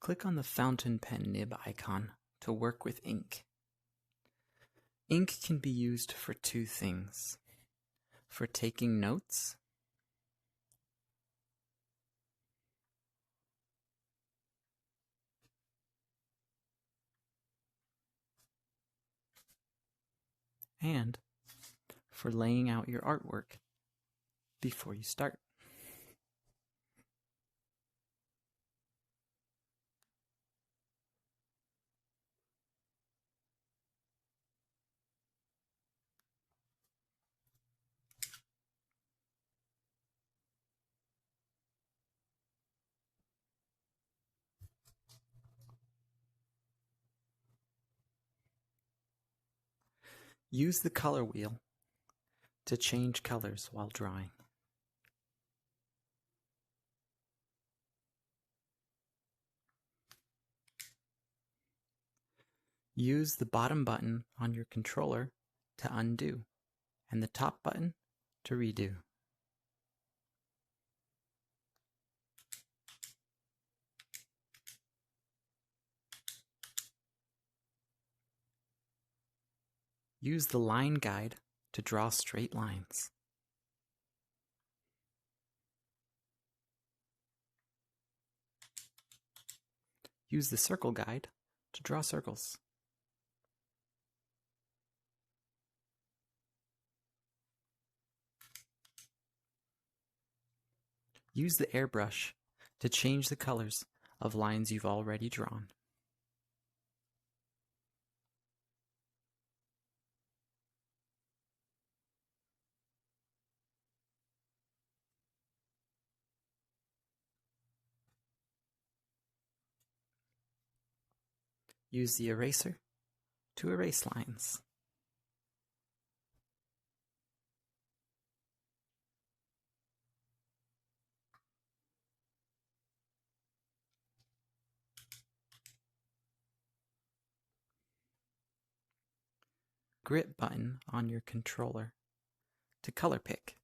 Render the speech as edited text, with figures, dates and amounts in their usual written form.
Click on the fountain pen nib icon to work with ink. Ink can be used for two things: for taking notes and for laying out your artwork before you start. Use the color wheel to change colors while drawing. Use the bottom button on your controller to undo and the top button to redo. Use the line guide to draw straight lines. Use the circle guide to draw circles. Use the airbrush to change the colors of lines you've already drawn. Use the eraser to erase lines. Grip button on your controller to color pick.